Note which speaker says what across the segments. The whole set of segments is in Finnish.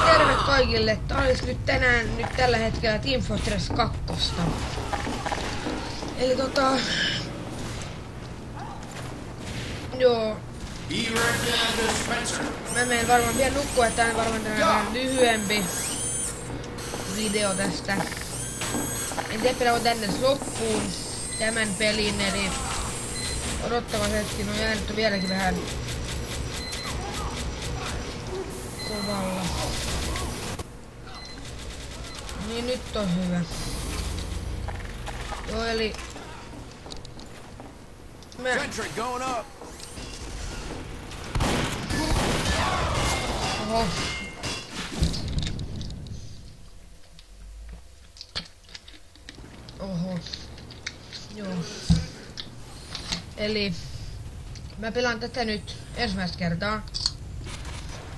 Speaker 1: Terve kaikille. Tää olisi nyt tänään, tällä hetkellä Team Fortress 2. Eli joo. Mä menen varmaan vielä nukkua, että tää on varmaan tänään lyhyempi video tästä. En tiedä pelaa tänne loppuun tämän pelin, eli odottavan hetkin on jäänyt vieläkin vähän kovalla. Niin nyt on hyvä. Joo, eli mä oho. Oho. Joo. Eli mä pelaan tätä nyt ensimmäistä kertaa.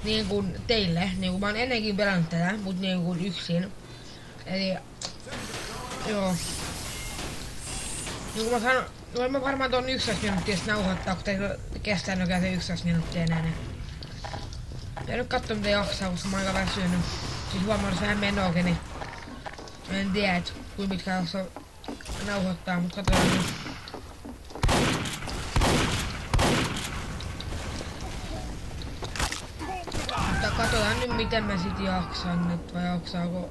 Speaker 1: Niin kuin teille. Niin kuin mä oon ennenkin pelannut tätä, mut niin kuin yksin. Eli joo. Niin kuin mä sanon, voin mä varmaan ton 11 minuuttia nauhoittaa, kun kestää nokea se 11 minuuttia enää. Ja nyt katso mitä jaksaa, koska mä oon aika väsynyt. Siis huomaan vähän menoakin, niin en tiedä, et kuinka pitkä jaksaa nauhoittaa, mut katsotaan nyt. Mutta katsotaan nyt miten mä sit jaksan nyt, vai jaksaako...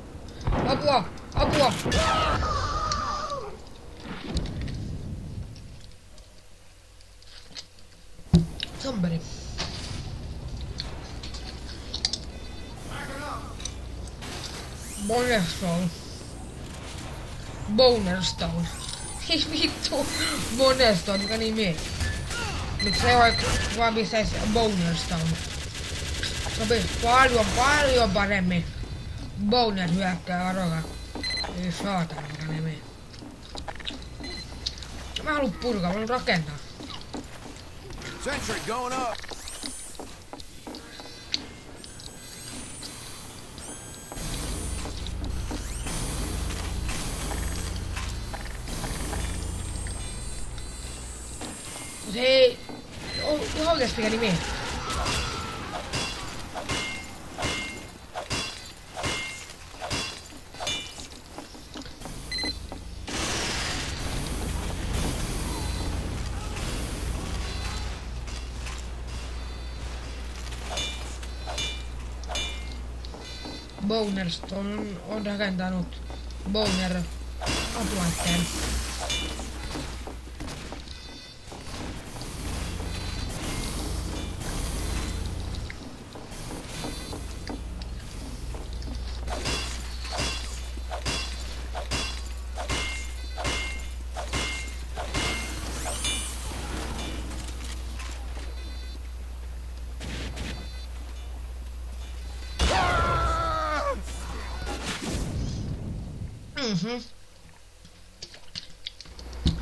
Speaker 1: Apua! Apua! Zomberi. Bonestone. Bonerstone. Siis vittu. Bonestone, mikä nimi? Miksi se vaan pistäis Bonerstone? Sopis paljon paremmin. Boner hyökkää aroga. Ei saatana, mikä nimi. Mä haluun purkaa, mä haluun rakentaa.
Speaker 2: Sentry going up.
Speaker 1: Hei, oikeesti mikä nimi? Bonerstone on rakentanut Boner apulaitteen.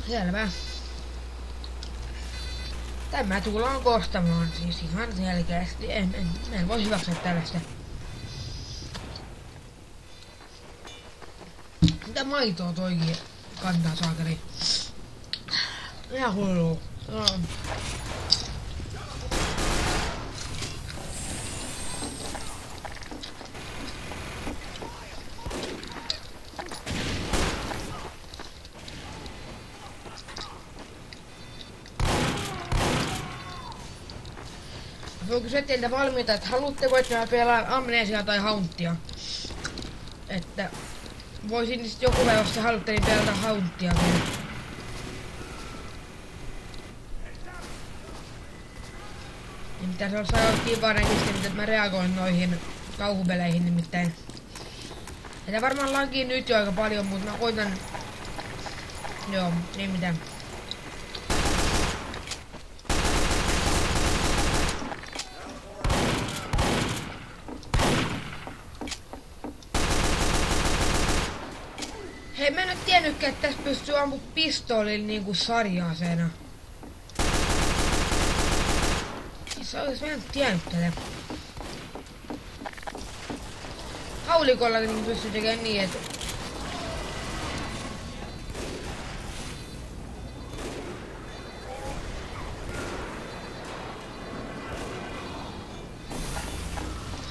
Speaker 1: Selvä. Tämä tullaan kostamaan siis ihan selkeästi. En voi hyväksyä tällaista. Mitä maitoa toikin kantaa saakeli? Ihan hullu. No. Voin kysyä teiltä valmiita, että haluatteko, että mä pelaan Amnesiaa tai Hauntia? Että voisin sit joku päivä, jos te haluatte, niin pelata Hauntia vielä. Niin pitäis olla aivan kivaa näkistä, että mä reagoin noihin kauhupeleihin nimittäin. Että varmaan lankii nyt jo aika paljon, mutta mä koitan... Joo, ei mitään. Hei, mä en oo tiennytkään, että tässä pystyy ampua pistoolilla niinku sarja-aseena. Siis mä en tiennyt tätä. Haulikollakin niin pystyy tekemään niin, että...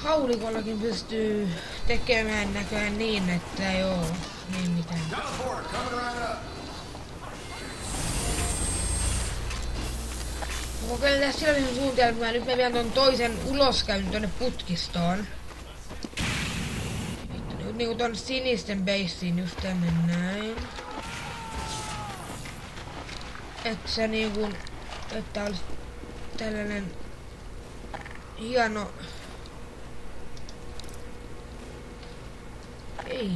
Speaker 1: haulikollakin pystyy tekemään näköjään niin, että ei oo niin mitään. Kokeilen tässä sillä suunnitelmaa, nyt mä vien ton toisen uloskäyn tonne putkistoon. Nyt niinku ton sinisten beissiin just tänne näin. Et se niinku, että olisi tällainen hieno... Ei.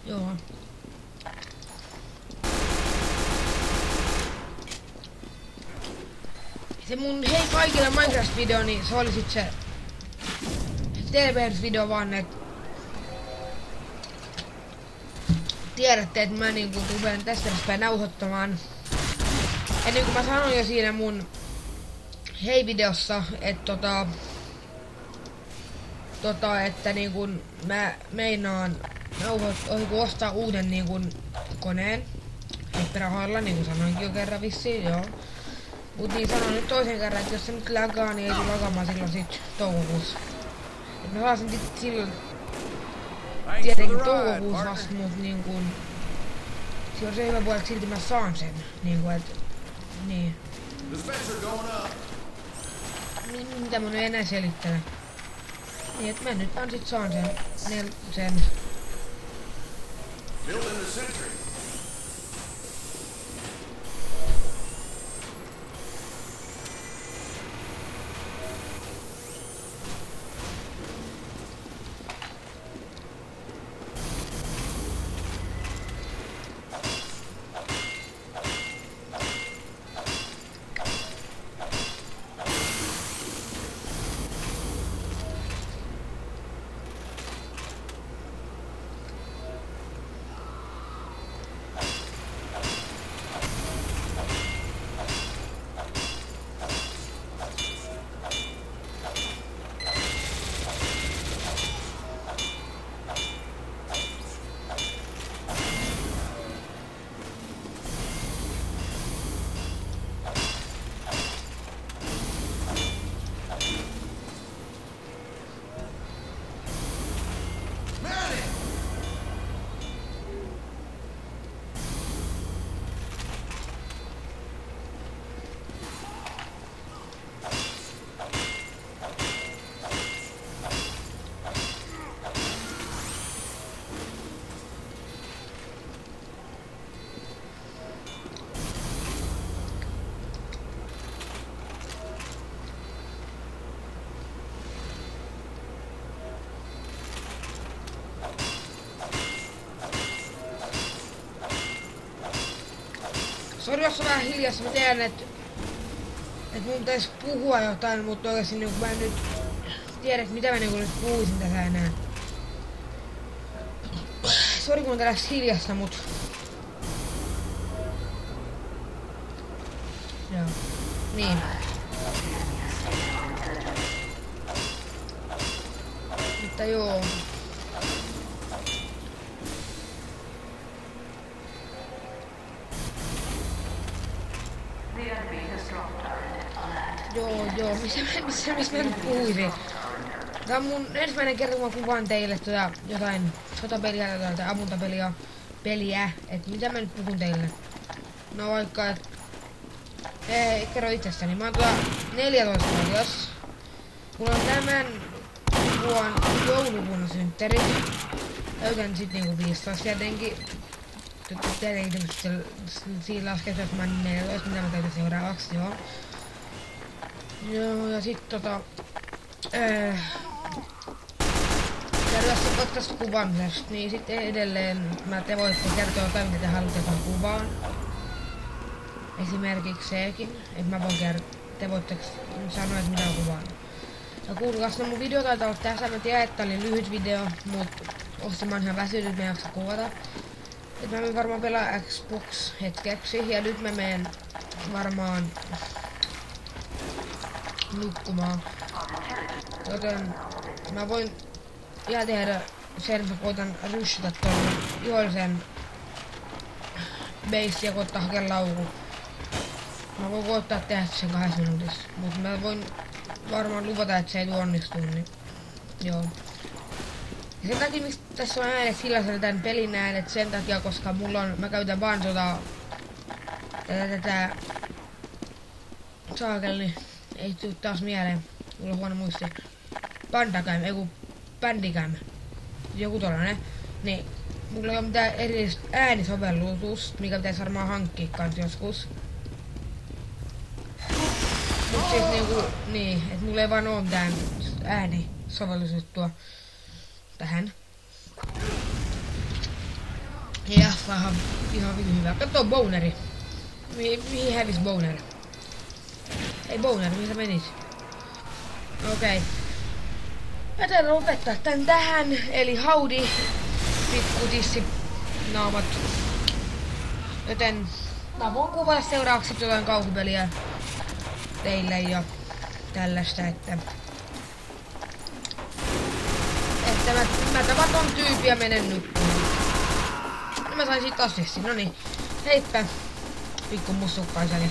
Speaker 1: Joo. Se mun hei kaikille Minecraft-video, niin se oli sit se TVS-video vaan, et tiedätte, että mä niinku rupean tästä päin nauhoittamaan. Ja niin kuin mä sanoin jo siinä mun hei-videossa, että että niinku mä meinaan ostaa uuden niinku koneen. Rahoilla, niin kuin sanoinkin jo kerran vissiin, joo. Mut niin sanon nyt toisen kerran, että jos se nyt lagaa, niin ei tule lagaamaan silloin sit toukokuussa. Et mä saasin silloin tietenkin toukokuussa vasta, mut niinkun... Se on se hyvä puoli, että silti mä saan sen. Niinku et... Niin. Mitä mun ei enää selittele. Niin et mä nyt vaan sit saan sen. Sori, jos on vähän hiljassa, mä tiedän, että mun pitäis puhua jotain, mutta oikeesti niin mä en nyt tiedä, mitä mä niin nyt puhuisin tässä enää. Sori, kun on tällä hiljassa, mut... Joo. Niin. Mutta joo. Joo, missä mä nyt puhuisin? Tää on mun ensimmäinen kerta, kun mä kuvaan teille jotain sotapeliä tai ammuntapeliä, et mitä mä nyt puhun teille? No vaikka, et... kerro itsestäni, mä oon 14-vuotias. Mulla on tämän vuonna joulukuun synttärit. Löytän sit niinku 15 tietenkin. Tietenkin siinä lasketaan, että mä oon 14, mitä mä täytän seuraavaksi, joo. Joo, ja sit tästä podcast-kuvaamisesta, niin sitten edelleen te voitte kertoa jotain, mitä te haluatte kuvaan. Esimerkiksi sekin, että mä voin te voitte sanoa, että mitä on kuvaan. Ja kuulkaas, no mun video taitaa olla tässä, mä tiedän, että oli lyhyt video, mut mä oon ihan väsynyt, mä en jaksa kuvata. Et mä menen varmaan pelaa Xbox hetkeksi, ja nyt mä menen varmaan nukkumaan. Joten mä voin ihan tehdä sen, että koitan ryshata tuonne joisen base ja koittaa hakea laukun. Mä voin koittaa tehdä sen 2 minuutissa, mutta mä voin varmaan luvata, että se ei onnistu, niin joo. Ja sen takia, miksi tässä on äänet hiljaisella tän pelin äänet, sen takia, koska mä käytän vaan tätä saakeli, ei tuu taas mieleen, mulla on huono muisti. Bandicam, ei ku Bandicam, joku tollanen, niin mulla ei oo mitään erillistä äänisovellutusta, mikä pitäisi varmaan hankkia kans joskus. Mut siis niinku, niin, et mulla ei vaan oo mitään äänisovellusjuttua tähän. Ja ihan hyvä. Katso Boneri. Mihin hävis Boner? Ei Boner, mihin sä menit? Okei. Mä taidan lopettaa tän tähän, eli howdy, pikkutissi naamat. Joten mä voin kuvata seuraavaksi jotain kauhupeliä teille ja tällaista, että mä tavaton tyyppiä menen nukkumaan. No mä sain siitä assistin, noniin. Heippa, pikku mussukkaiselle.